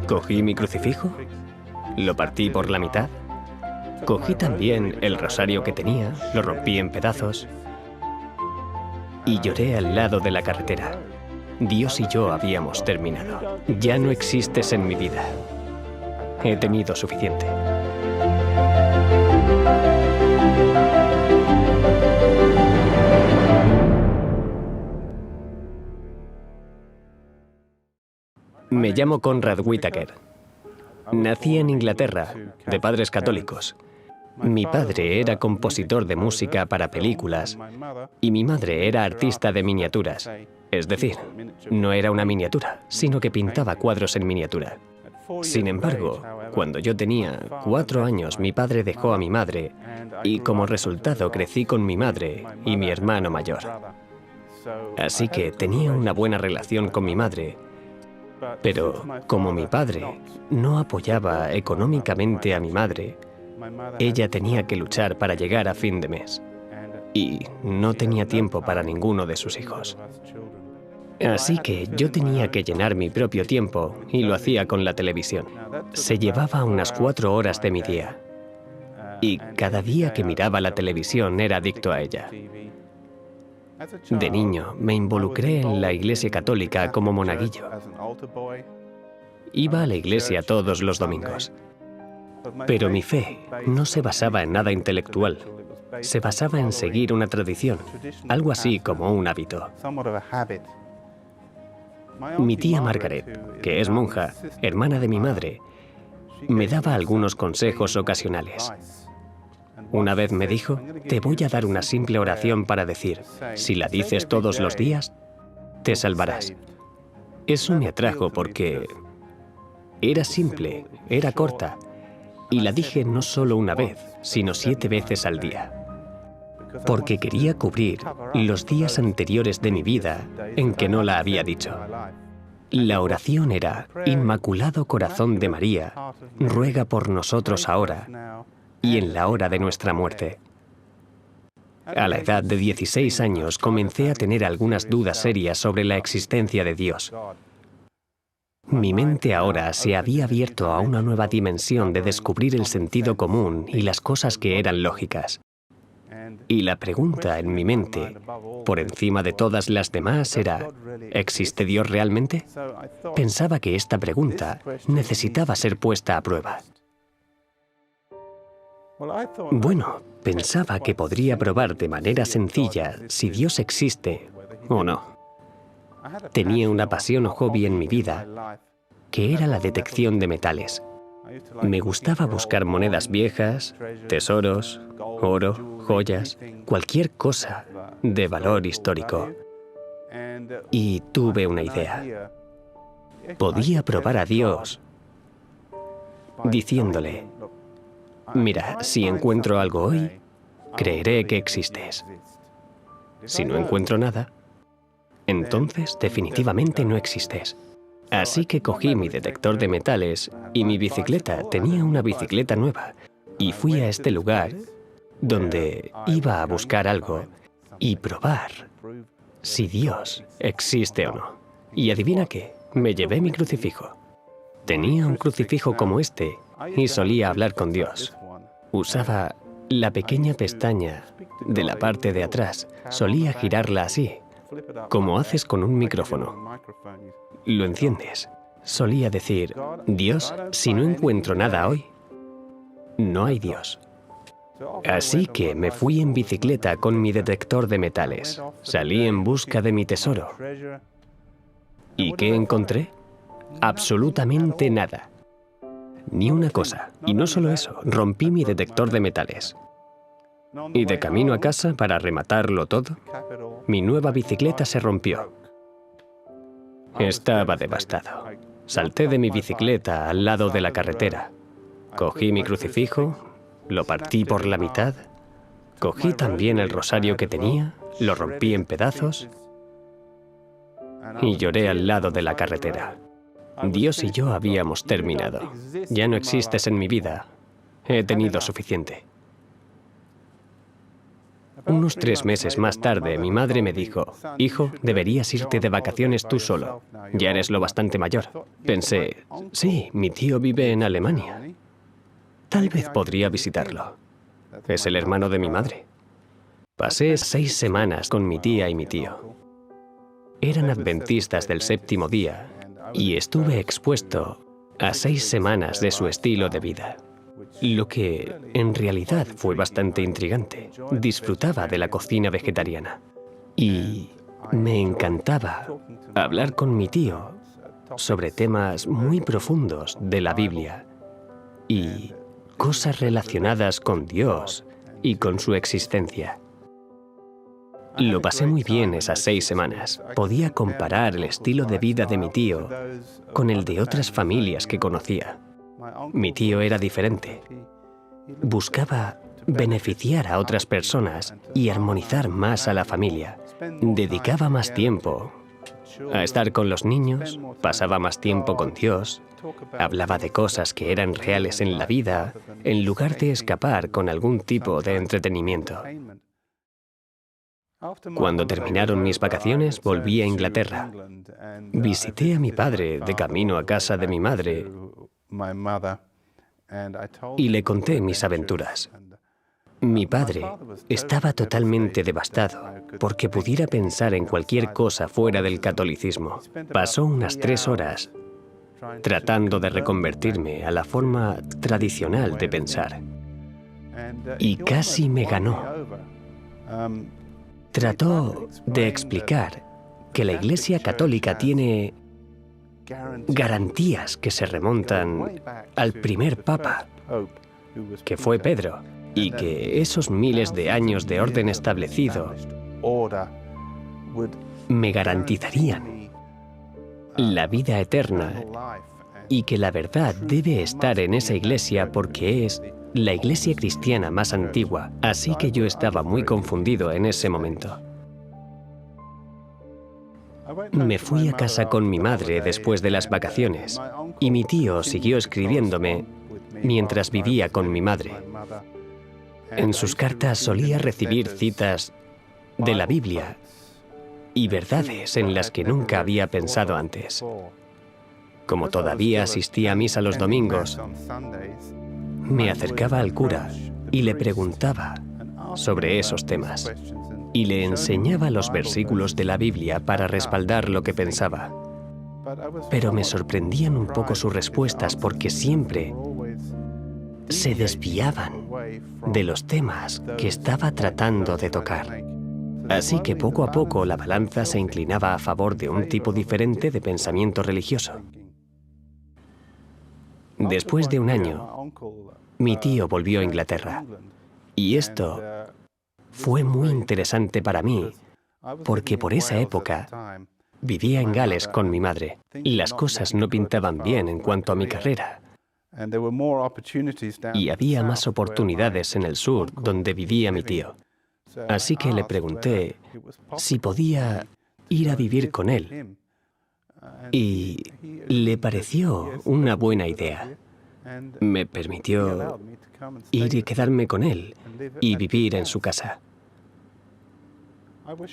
Cogí mi crucifijo, lo partí por la mitad, cogí también el rosario que tenía, lo rompí en pedazos y lloré al lado de la carretera. Dios y yo habíamos terminado. Ya no existes en mi vida. He tenido suficiente. Me llamo Conrad Whitaker. Nací en Inglaterra, de padres católicos. Mi padre era compositor de música para películas y mi madre era artista de miniaturas. Es decir, no era una miniatura, sino que pintaba cuadros en miniatura. Sin embargo, cuando yo tenía 4 años, mi padre dejó a mi madre y como resultado crecí con mi madre y mi hermano mayor. Así que tenía una buena relación con mi madre, pero como mi padre no apoyaba económicamente a mi madre, ella tenía que luchar para llegar a fin de mes y no tenía tiempo para ninguno de sus hijos. Así que yo tenía que llenar mi propio tiempo y lo hacía con la televisión. Se llevaba unas 4 horas de mi día y cada día que miraba la televisión era adicto a ella. De niño me involucré en la Iglesia Católica como monaguillo. Iba a la iglesia todos los domingos. Pero mi fe no se basaba en nada intelectual. Se basaba en seguir una tradición, algo así como un hábito. Mi tía Margaret, que es monja, hermana de mi madre, me daba algunos consejos ocasionales. Una vez me dijo, te voy a dar una simple oración para decir, si la dices todos los días, te salvarás. Eso me atrajo porque era simple, era corta, y la dije no solo una vez, sino 7 veces al día. Porque quería cubrir los días anteriores de mi vida en que no la había dicho. La oración era, Inmaculado Corazón de María, ruega por nosotros ahora y en la hora de nuestra muerte. A la edad de 16 años comencé a tener algunas dudas serias sobre la existencia de Dios. Mi mente ahora se había abierto a una nueva dimensión de descubrir el sentido común y las cosas que eran lógicas. Y la pregunta en mi mente, por encima de todas las demás, era, ¿existe Dios realmente? Pensaba que esta pregunta necesitaba ser puesta a prueba. Bueno, pensaba que podría probar de manera sencilla si Dios existe o no. Tenía una pasión o hobby en mi vida, que era la detección de metales. Me gustaba buscar monedas viejas, tesoros, oro, joyas, cualquier cosa de valor histórico. Y tuve una idea. Podía probar a Dios diciéndole, mira, si encuentro algo hoy, creeré que existes. Si no encuentro nada, entonces definitivamente no existes. Así que cogí mi detector de metales y mi bicicleta, tenía una bicicleta nueva, y fui a este lugar donde iba a buscar algo y probar si Dios existe o no. Y adivina qué, me llevé mi crucifijo. Tenía un crucifijo como este y solía hablar con Dios. Usaba la pequeña pestaña de la parte de atrás, solía girarla así, como haces con un micrófono. Lo enciendes. Solía decir, Dios, si no encuentro nada hoy, no hay Dios. Así que me fui en bicicleta con mi detector de metales. Salí en busca de mi tesoro. ¿Y qué encontré? Absolutamente nada. Ni una cosa. Y no solo eso, rompí mi detector de metales. Y de camino a casa, para rematarlo todo, mi nueva bicicleta se rompió. Estaba devastado. Salté de mi bicicleta al lado de la carretera. Cogí mi crucifijo, lo partí por la mitad, cogí también el rosario que tenía, lo rompí en pedazos y lloré al lado de la carretera. Dios y yo habíamos terminado. Ya no existes en mi vida. He tenido suficiente. Unos 3 meses más tarde, mi madre me dijo: «Hijo, deberías irte de vacaciones tú solo. Ya eres lo bastante mayor». Pensé: «Sí, mi tío vive en Alemania. Tal vez podría visitarlo. Es el hermano de mi madre». Pasé 6 semanas con mi tía y mi tío. Eran adventistas del séptimo día y estuve expuesto a 6 semanas de su estilo de vida. Lo que en realidad fue bastante intrigante. Disfrutaba de la cocina vegetariana y me encantaba hablar con mi tío sobre temas muy profundos de la Biblia y cosas relacionadas con Dios y con su existencia. Lo pasé muy bien esas 6 semanas. Podía comparar el estilo de vida de mi tío con el de otras familias que conocía. Mi tío era diferente. Buscaba beneficiar a otras personas y armonizar más a la familia. Dedicaba más tiempo a estar con los niños, pasaba más tiempo con Dios, hablaba de cosas que eran reales en la vida, en lugar de escapar con algún tipo de entretenimiento. Cuando terminaron mis vacaciones, volví a Inglaterra. Visité a mi padre de camino a casa de mi madre y le conté mis aventuras. Mi padre estaba totalmente devastado porque pudiera pensar en cualquier cosa fuera del catolicismo. Pasó unas 3 horas tratando de reconvertirme a la forma tradicional de pensar. Y casi me ganó. Trató de explicar que la Iglesia Católica tiene garantías que se remontan al primer Papa, que fue Pedro, y que esos miles de años de orden establecido me garantizarían la vida eterna y que la verdad debe estar en esa iglesia porque es la iglesia cristiana más antigua, así que yo estaba muy confundido en ese momento. Me fui a casa con mi madre después de las vacaciones y mi tío siguió escribiéndome mientras vivía con mi madre. En sus cartas solía recibir citas de la Biblia y verdades en las que nunca había pensado antes. Como todavía asistía a misa los domingos, me acercaba al cura y le preguntaba sobre esos temas y le enseñaba los versículos de la Biblia para respaldar lo que pensaba. Pero me sorprendían un poco sus respuestas porque siempre se desviaban de los temas que estaba tratando de tocar. Así que poco a poco la balanza se inclinaba a favor de un tipo diferente de pensamiento religioso. Después de un año, mi tío volvió a Inglaterra. Y esto fue muy interesante para mí, porque por esa época vivía en Gales con mi madre. Y las cosas no pintaban bien en cuanto a mi carrera. Y había más oportunidades en el sur, donde vivía mi tío. Así que le pregunté si podía ir a vivir con él. Y le pareció una buena idea. Me permitió ir y quedarme con él y vivir en su casa.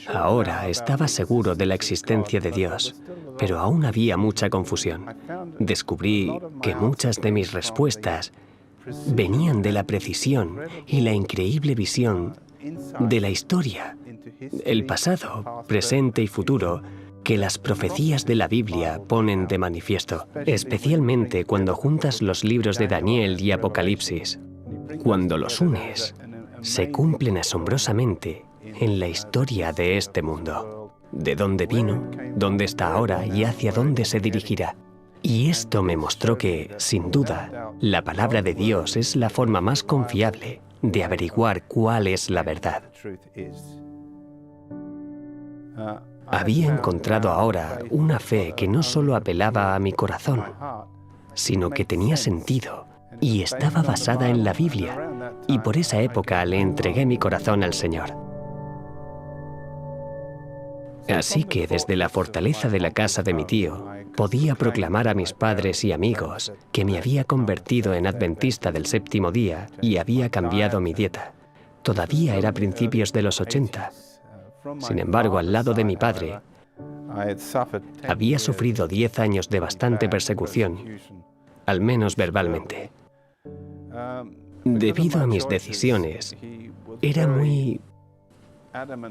Ahora estaba seguro de la existencia de Dios, pero aún había mucha confusión. Descubrí que muchas de mis respuestas venían de la precisión y la increíble visión de la historia, el pasado, presente y futuro, que las profecías de la Biblia ponen de manifiesto, especialmente cuando juntas los libros de Daniel y Apocalipsis. Cuando los unes, se cumplen asombrosamente en la historia de este mundo. De dónde vino, dónde está ahora y hacia dónde se dirigirá. Y esto me mostró que, sin duda, la palabra de Dios es la forma más confiable de averiguar cuál es la verdad. Había encontrado ahora una fe que no solo apelaba a mi corazón, sino que tenía sentido y estaba basada en la Biblia, y por esa época le entregué mi corazón al Señor. Así que desde la fortaleza de la casa de mi tío, podía proclamar a mis padres y amigos que me había convertido en adventista del séptimo día y había cambiado mi dieta. Todavía era principios de los 80. Sin embargo, al lado de mi padre, había sufrido 10 años de bastante persecución, al menos verbalmente. Debido a mis decisiones, era muy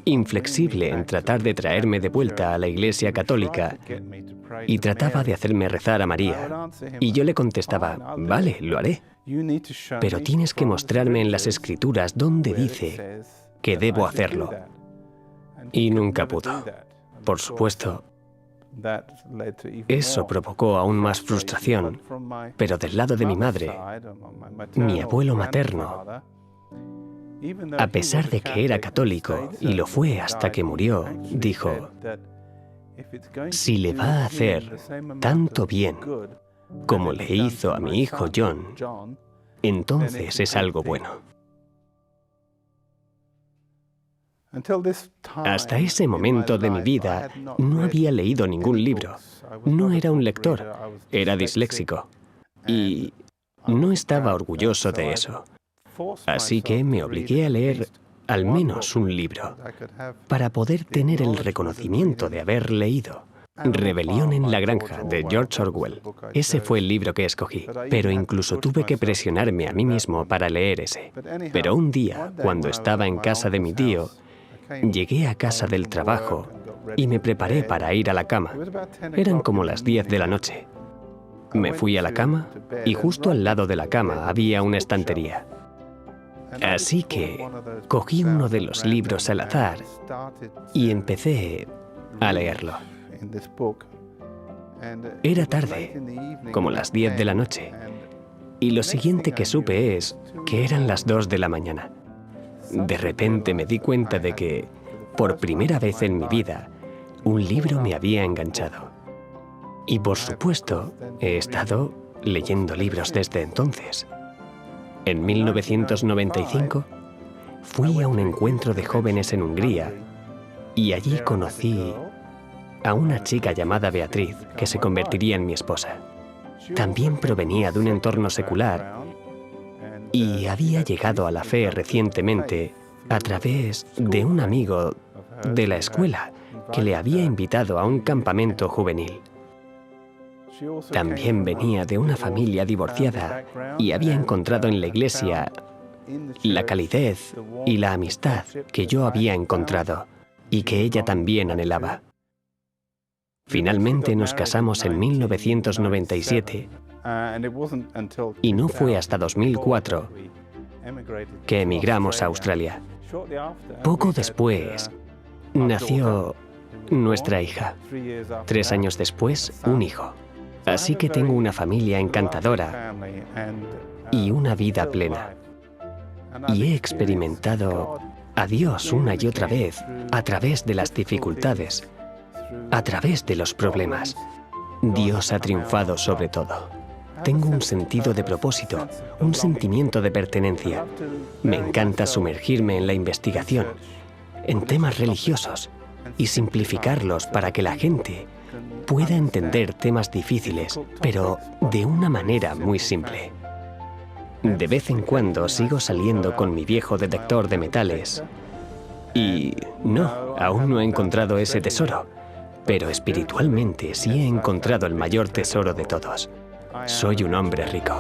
inflexible en tratar de traerme de vuelta a la Iglesia católica y trataba de hacerme rezar a María. Y yo le contestaba, vale, lo haré, pero tienes que mostrarme en las Escrituras dónde dice que debo hacerlo. Y nunca pudo. Por supuesto, eso provocó aún más frustración, pero del lado de mi madre, mi abuelo materno, a pesar de que era católico, y lo fue hasta que murió, dijo, si le va a hacer tanto bien como le hizo a mi hijo John, entonces es algo bueno. Hasta ese momento de mi vida no había leído ningún libro. No era un lector, era disléxico. Y no estaba orgulloso de eso. Así que me obligué a leer al menos un libro para poder tener el reconocimiento de haber leído. Rebelión en la granja, de George Orwell. Ese fue el libro que escogí, pero incluso tuve que presionarme a mí mismo para leer ese. Pero un día, cuando estaba en casa de mi tío, llegué a casa del trabajo y me preparé para ir a la cama. Eran como las 10 de la noche. Me fui a la cama y justo al lado de la cama había una estantería. Así que cogí uno de los libros al azar y empecé a leerlo. Era tarde, como las 10 de la noche, y lo siguiente que supe es que eran las 2 de la mañana. De repente me di cuenta de que, por primera vez en mi vida, un libro me había enganchado. Y por supuesto, he estado leyendo libros desde entonces. En 1995, fui a un encuentro de jóvenes en Hungría y allí conocí a una chica llamada Beatriz, que se convertiría en mi esposa. También provenía de un entorno secular y había llegado a la fe recientemente a través de un amigo de la escuela que le había invitado a un campamento juvenil. También venía de una familia divorciada y había encontrado en la iglesia la calidez y la amistad que yo había encontrado y que ella también anhelaba. Finalmente nos casamos en 1997 y no fue hasta 2004 que emigramos a Australia. Poco después nació nuestra hija. 3 años después, un hijo. Así que tengo una familia encantadora y una vida plena. Y he experimentado a Dios una y otra vez a través de las dificultades, a través de los problemas. Dios ha triunfado sobre todo. Tengo un sentido de propósito, un sentimiento de pertenencia. Me encanta sumergirme en la investigación, en temas religiosos, y simplificarlos para que la gente pueda entender temas difíciles, pero de una manera muy simple. De vez en cuando sigo saliendo con mi viejo detector de metales y no, aún no he encontrado ese tesoro, pero espiritualmente sí he encontrado el mayor tesoro de todos. Soy un hombre rico.